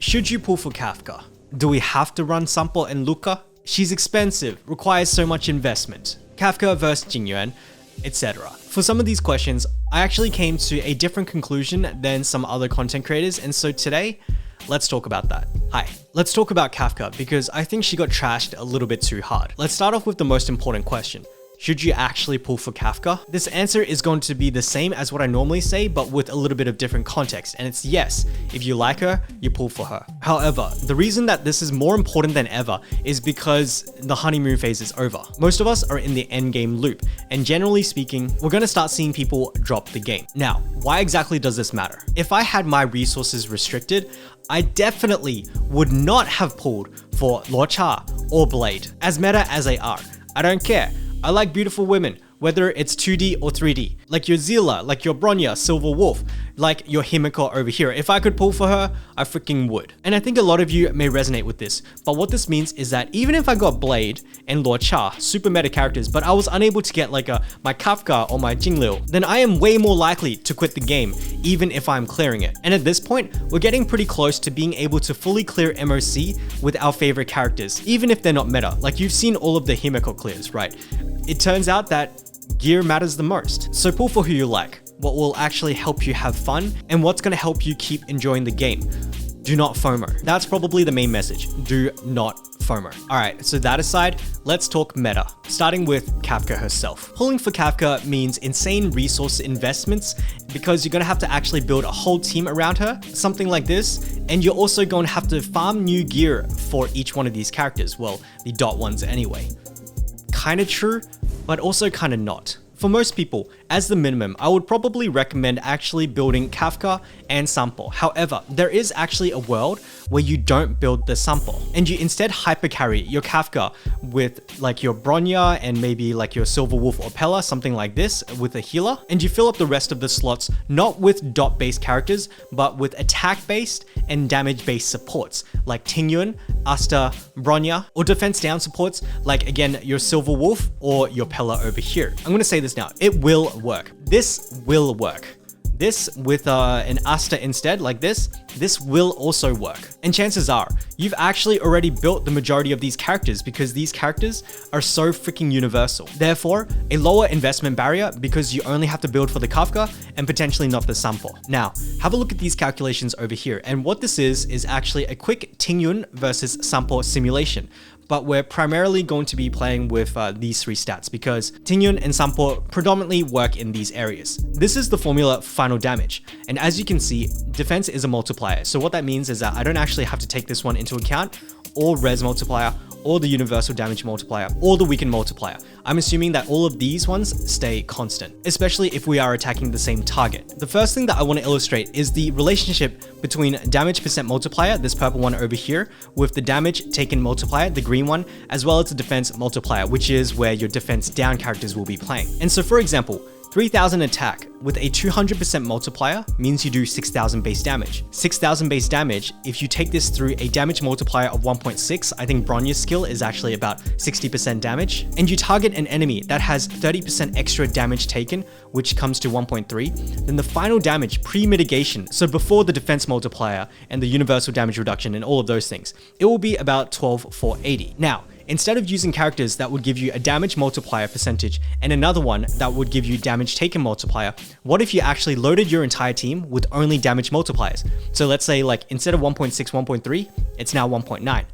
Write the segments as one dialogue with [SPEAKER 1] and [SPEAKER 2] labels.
[SPEAKER 1] Should you pull for Kafka? Do we have to run Sampo and Luka? She's expensive, requires so much investment. Kafka versus Jingyuan, etc. For some of these questions, I actually came to a different conclusion than some other content creators, and so today, let's talk about that. Hi, let's talk about Kafka because I think she got trashed a little bit too hard. Let's start off with the most important question. Should you actually pull for Kafka? This answer is going to be the same as what I normally say, but with a little bit of different context, and it's yes, if you like her, you pull for her. However, the reason that this is more important than ever is because the honeymoon phase is over. Most of us are in the endgame loop, and generally speaking, we're gonna start seeing people drop the game. Now, why exactly does this matter? If I had my resources restricted, I definitely would not have pulled for Luocha or Blade. As meta as they are, I don't care. I like beautiful women, whether it's 2D or 3D. Like your Zilla, like your Bronya, Silver Wolf, like your Himiko over here. If I could pull for her, I freaking would. And I think a lot of you may resonate with this, but what this means is that even if I got Blade and Luocha, super meta characters, but I was unable to get like my Kafka or my Jingliu, then I am way more likely to quit the game, even if I'm clearing it. And at this point, we're getting pretty close to being able to fully clear MOC with our favorite characters, even if they're not meta. Like you've seen all of the Himiko clears, right? It turns out that gear matters the most. So pull for who you like, what will actually help you have fun, and what's going to help you keep enjoying the game. Do not FOMO. That's probably the main message. Do not FOMO. Alright, so that aside, let's talk meta, starting with Kafka herself. Pulling for Kafka means insane resource investments because you're going to have to actually build a whole team around her, something like this, and you're also going to have to farm new gear for each one of these characters, well, the dot ones anyway. Kind of true, but also kind of not. For most people, as the minimum, I would probably recommend actually building Kafka and Sampo. However, there is actually a world where you don't build the Sampo and you instead hypercarry your Kafka with like your Bronya and maybe like your Silver Wolf or Pella, something like this with a healer, and you fill up the rest of the slots not with dot-based characters, but with attack-based and damage-based supports like Tingyun, Asta, Bronya, or defense down supports like again your Silver Wolf or your Pella over here. I'm gonna say this now, it will work. This will work. This with an Asta instead, like this will also work. And chances are, you've actually already built the majority of these characters because these characters are so freaking universal. Therefore, a lower investment barrier because you only have to build for the Kafka and potentially not the Sampo. Now, have a look at these calculations over here. And what this is actually a quick Tingyun versus Sampo simulation. But we're primarily going to be playing with these three stats because Tingyun and Sampo predominantly work in these areas. This is the formula for final damage. And as you can see, defense is a multiplier. So what that means is that I don't actually have to take this one into account, or res multiplier, or the universal damage multiplier, or the weaken multiplier. I'm assuming that all of these ones stay constant, especially if we are attacking the same target. The first thing that I want to illustrate is the relationship between damage percent multiplier, this purple one over here, with the damage taken multiplier, the green one, as well as the defense multiplier, which is where your defense down characters will be playing. And so for example, 3000 attack with a 200% multiplier means you do 6000 base damage. 6000 base damage, if you take this through a damage multiplier of 1.6, I think Bronya's skill is actually about 60% damage, and you target an enemy that has 30% extra damage taken, which comes to 1.3, then the final damage pre-mitigation, so before the defense multiplier and the universal damage reduction and all of those things, it will be about 12,480. Now, instead of using characters that would give you a damage multiplier percentage and another one that would give you damage taken multiplier, what if you actually loaded your entire team with only damage multipliers? So let's say like instead of 1.6, 1.3, it's now 1.9.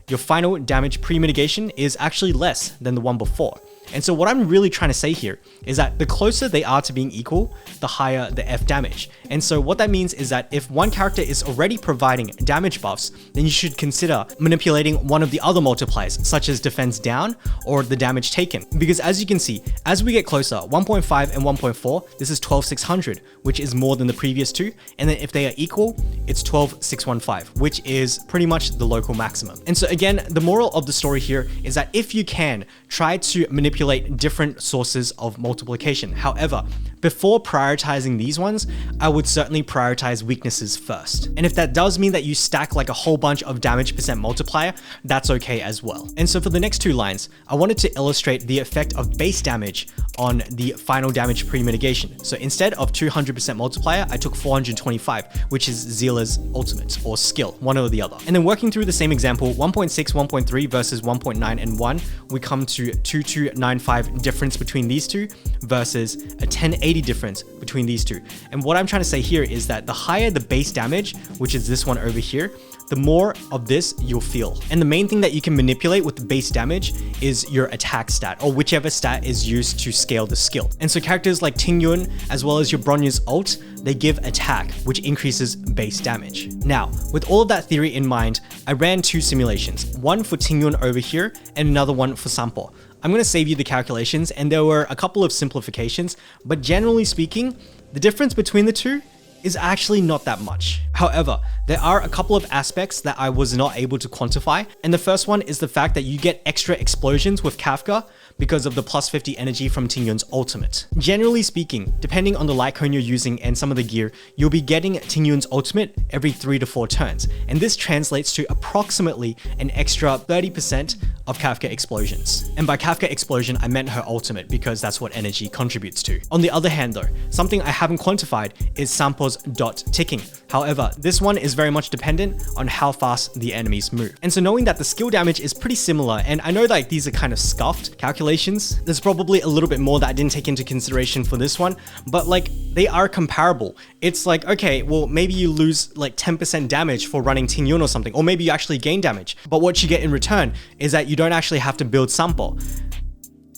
[SPEAKER 1] Your final damage pre-mitigation is actually less than the one before. And so what I'm really trying to say here is that the closer they are to being equal, the higher the F damage. And so what that means is that if one character is already providing damage buffs, then you should consider manipulating one of the other multipliers, such as defense down or the damage taken. Because as you can see, as we get closer, 1.5 and 1.4, this is 12,600, which is more than the previous two. And then if they are equal, it's 12,615, which is pretty much the local maximum. And so again, the moral of the story here is that if you can, try to manipulate different sources of multiplication. However, before prioritizing these ones, I would certainly prioritize weaknesses first. And if that does mean that you stack like a whole bunch of damage percent multiplier, that's okay as well. And so for the next two lines, I wanted to illustrate the effect of base damage on the final damage pre-mitigation. So instead of 200% multiplier, I took 425, which is Zila's ultimate or skill, one or the other. And then working through the same example, 1.6, 1.3 versus 1.9 and 1, we come to 2295 difference between these two versus a 1080 difference between these two. And what I'm trying to say here is that the higher the base damage, which is this one over here, the more of this you'll feel. And the main thing that you can manipulate with the base damage is your attack stat, or whichever stat is used to scale the skill. And so characters like Tingyun, as well as your Bronya's ult, they give attack, which increases base damage. Now, with all of that theory in mind, I ran two simulations, one for Tingyun over here and another one for Sampo. I'm going to save you the calculations, and there were a couple of simplifications, but generally speaking, the difference between the two is actually not that much. However, there are a couple of aspects that I was not able to quantify, and the first one is the fact that you get extra explosions with Kafka because of the plus 50 energy from Tingyun's ultimate. Generally speaking, depending on the light cone you're using and some of the gear, you'll be getting Tingyun's ultimate every 3 to 4 turns, and this translates to approximately an extra 30% of Kafka explosions. And by Kafka explosion, I meant her ultimate because that's what energy contributes to. On the other hand though, something I haven't quantified is Sampo's dot ticking. However, this one is very much dependent on how fast the enemies move. And so knowing that the skill damage is pretty similar, and I know that these are kind of scuffed calculations, there's probably a little bit more that I didn't take into consideration for this one, but like they are comparable. It's like, okay, well maybe you lose like 10% damage for running Tingyun or something, or maybe you actually gain damage, but what you get in return is that you don't actually have to build Sampo.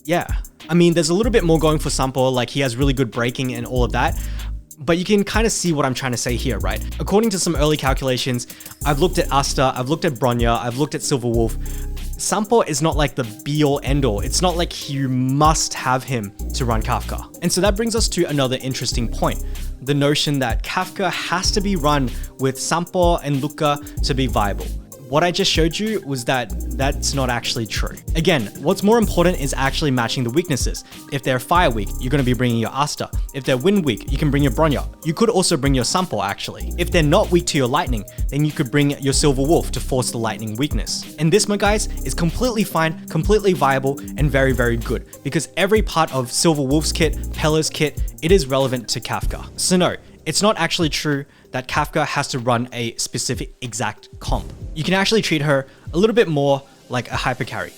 [SPEAKER 1] Yeah, I mean, there's a little bit more going for Sampo, like he has really good breaking and all of that, but you can kind of see what I'm trying to say here, right? According to some early calculations, I've looked at Asta, I've looked at Bronya, I've looked at Silver Wolf. Sampo is not like the be-all end-all. It's not like you must have him to run Kafka. And so that brings us to another interesting point. The notion that Kafka has to be run with Sampo and Luka to be viable. What I just showed you was that that's not actually true. Again, what's more important is actually matching the weaknesses. If they're fire weak, you're going to be bringing your Asta. If they're wind weak, you can bring your Bronya. You could also bring your Sampo actually. If they're not weak to your lightning, then you could bring your Silver Wolf to force the lightning weakness. And this, my guys, is completely fine, completely viable, and very, very good, because every part of Silver Wolf's kit, Pella's kit, it is relevant to Kafka. So no, it's not actually true that Kafka has to run a specific exact comp. You can actually treat her a little bit more like a hyper carry,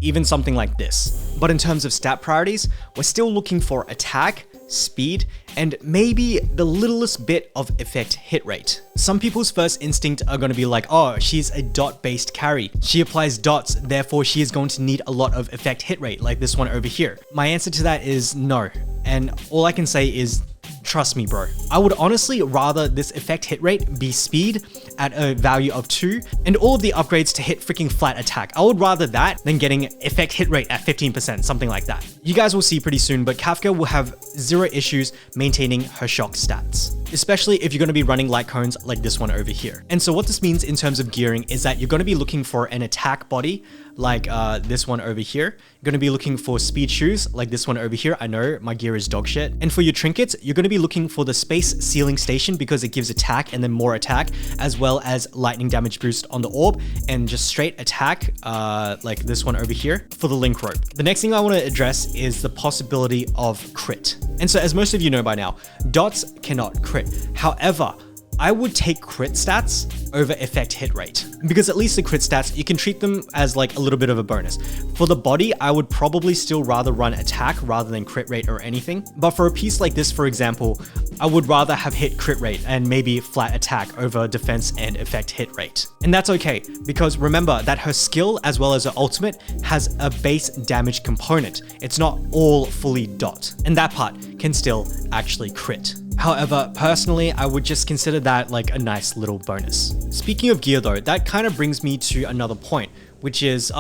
[SPEAKER 1] even something like this. But in terms of stat priorities, we're still looking for attack, speed, and maybe the littlest bit of effect hit rate. Some people's first instinct are going to be like, oh, she's a dot-based carry. She applies dots, therefore she is going to need a lot of effect hit rate, like this one over here. My answer to that is no. And all I can say is, trust me, bro. I would honestly rather this effect hit rate be speed at a value of 2 and all of the upgrades to hit freaking flat attack. I would rather that than getting effect hit rate at 15%, something like that. You guys will see pretty soon, but Kafka will have 0 issues maintaining her shock stats, especially if you're going to be running light cones like this one over here. And so what this means in terms of gearing is that you're going to be looking for an attack body like this one over here. You're going to be looking for speed shoes like this one over here. I know my gear is dog shit. And for your trinkets, you're going to be looking for the space sealing station because it gives attack and then more attack, as well as lightning damage boost on the orb and just straight attack like this one over here for the link rope. The next thing I want to address is the possibility of crit. And so as most of you know by now, dots cannot crit. However, I would take crit stats over effect hit rate, because at least the crit stats, you can treat them as like a little bit of a bonus. For the body, I would probably still rather run attack rather than crit rate or anything. But for a piece like this, for example, I would rather have hit crit rate and maybe flat attack over defense and effect hit rate. And that's okay, because remember that her skill as well as her ultimate has a base damage component. It's not all fully dot, and that part can still actually crit. However, personally, I would just consider that like a nice little bonus. Speaking of gear though, that kind of brings me to another point, which is,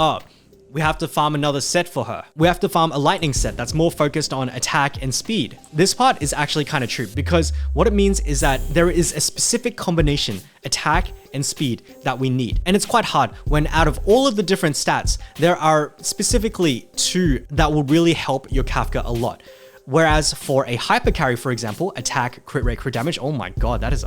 [SPEAKER 1] we have to farm another set for her. We have to farm a lightning set that's more focused on attack and speed. This part is actually kind of true, because what it means is that there is a specific combination, attack and speed, that we need. And it's quite hard when out of all of the different stats, there are specifically 2 that will really help your Kafka a lot. Whereas for a hyper carry, for example, attack, crit rate, crit damage, oh my god, that is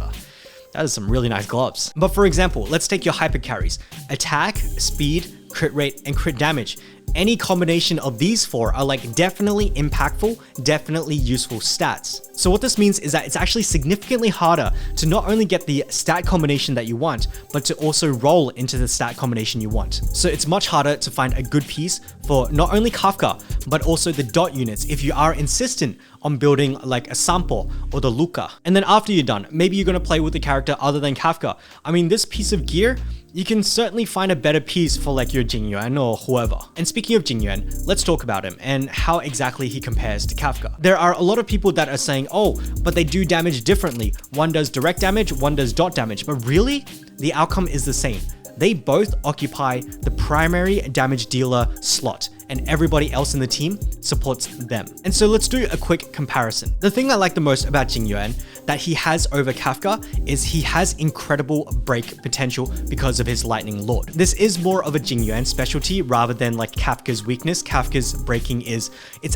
[SPEAKER 1] some really nice gloves. But for example, let's take your hyper carries. Attack, speed, crit rate, and crit damage. Any combination of these four are like definitely impactful, definitely useful stats. So what this means is that it's actually significantly harder to not only get the stat combination that you want, but to also roll into the stat combination you want. So it's much harder to find a good piece for not only Kafka, but also the dot units if you are insistent on building like a Sampo or the Luka. And then after you're done, maybe you're gonna play with a character other than Kafka. I mean, this piece of gear, you can certainly find a better piece for like your Jingyuan or whoever. And speaking of Jingyuan, let's talk about him and how exactly he compares to Kafka. There are a lot of people that are saying, oh, but they do damage differently. One does direct damage, one does dot damage, but really, the outcome is the same. They both occupy the primary damage dealer slot, and everybody else in the team supports them. And so let's do a quick comparison. The thing I like the most about Jingyuan that he has over Kafka is he has incredible break potential because of his Lightning Lord. This is more of a Jingyuan specialty rather than like Kafka's weakness. Kafka's breaking it's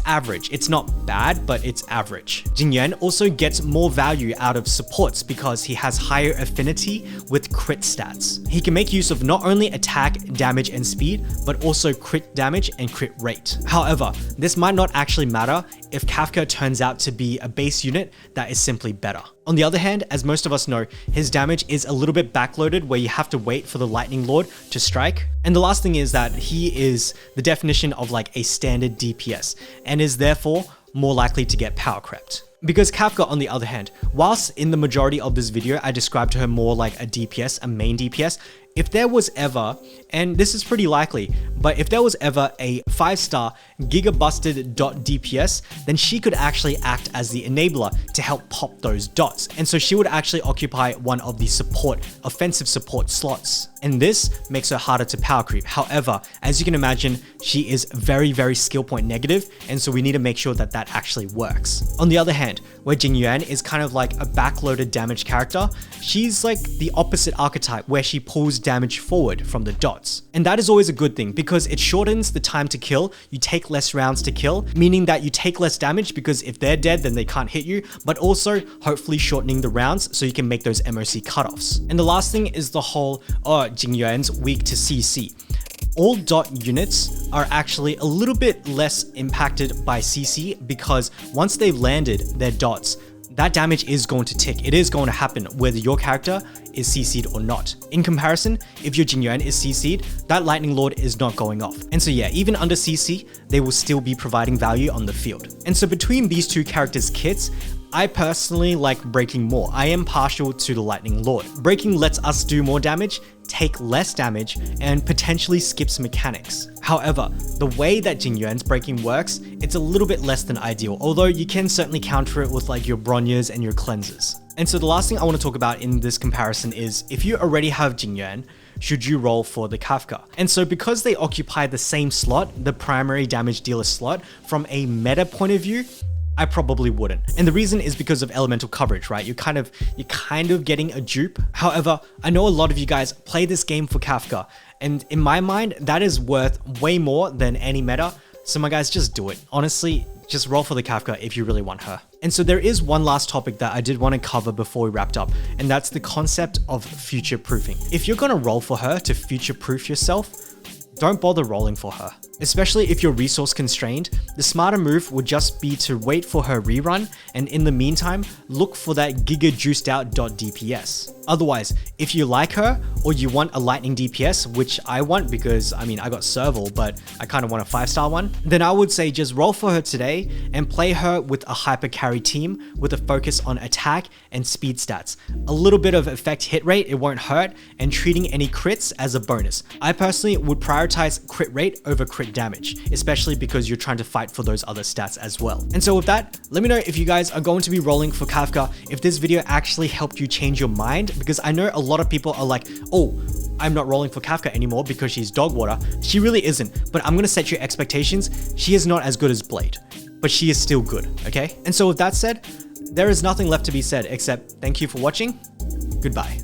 [SPEAKER 1] average. It's not bad, but it's average. Jingyuan also gets more value out of supports because he has higher affinity with crit stats. He can make use of not only attack, damage, and speed, but also crit damage and crit rate. However, this might not actually matter if Kafka turns out to be a base unit that is simply better. On the other hand, as most of us know, his damage is a little bit backloaded where you have to wait for the Lightning Lord to strike. And the last thing is that he is the definition of like a standard DPS and is therefore more likely to get power crept. Because Kafka, on the other hand, whilst in the majority of this video, I described her more like a DPS, a main DPS, if there was ever, and this is pretty likely, but if there was ever a 5-star gigabusted dot DPS, then she could actually act as the enabler to help pop those dots. And so she would actually occupy one of the offensive support slots. And this makes her harder to power creep. However, as you can imagine, she is very, very skill point negative, and so we need to make sure that that actually works. On the other hand, where Jingyuan is kind of like a backloaded damage character, she's like the opposite archetype where she pulls damage forward from the dots. And that is always a good thing because it shortens the time to kill. You take less rounds to kill, meaning that you take less damage because if they're dead, then they can't hit you, but also hopefully shortening the rounds so you can make those MOC cutoffs. And the last thing is the whole, Jingyuan's weak to CC. All dot units are actually a little bit less impacted by CC because once they've landed their dots, that damage is going to tick. It is going to happen whether your character is CC'd or not. In comparison, if your Jingyuan is CC'd, that Lightning Lord is not going off. And so yeah, even under CC, they will still be providing value on the field. And so between these two characters' kits, I personally like breaking more. I am partial to the Lightning Lord. Breaking lets us do more damage, take less damage, and potentially skips mechanics. However, the way that Jingyuan's breaking works, it's a little bit less than ideal, although you can certainly counter it with like your Bronyas and your cleansers. And so the last thing I want to talk about in this comparison is if you already have Jingyuan, should you roll for the Kafka? And so because they occupy the same slot, the primary damage dealer slot, from a meta point of view, I probably wouldn't. And the reason is because of elemental coverage, right? You're kind of getting a dupe. However, I know a lot of you guys play this game for Kafka, and in my mind, that is worth way more than any meta. So my guys, just do it. Honestly, just roll for the Kafka if you really want her. And so there is one last topic that I did want to cover before we wrapped up, and that's the concept of future proofing. If you're gonna roll for her to future proof yourself, don't bother rolling for her. Especially if you're resource constrained, the smarter move would just be to wait for her rerun, and in the meantime, look for that giga juiced out .dps. Otherwise, if you like her, or you want a lightning DPS, which I want because, I mean, I got Serval, but I kind of want a 5-star one, then I would say just roll for her today and play her with a hyper carry team with a focus on attack and speed stats. A little bit of effect hit rate, it won't hurt, and treating any crits as a bonus. I personally would prioritize crit rate over crit damage, especially because you're trying to fight for those other stats as well. And so with that, let me know if you guys are going to be rolling for Kafka, if this video actually helped you change your mind, because I know a lot of people are like, oh, I'm not rolling for Kafka anymore because she's dog water. She really isn't, but I'm gonna set your expectations. She is not as good as Blade, but she is still good, okay? And so with that said, there is nothing left to be said except thank you for watching. Goodbye.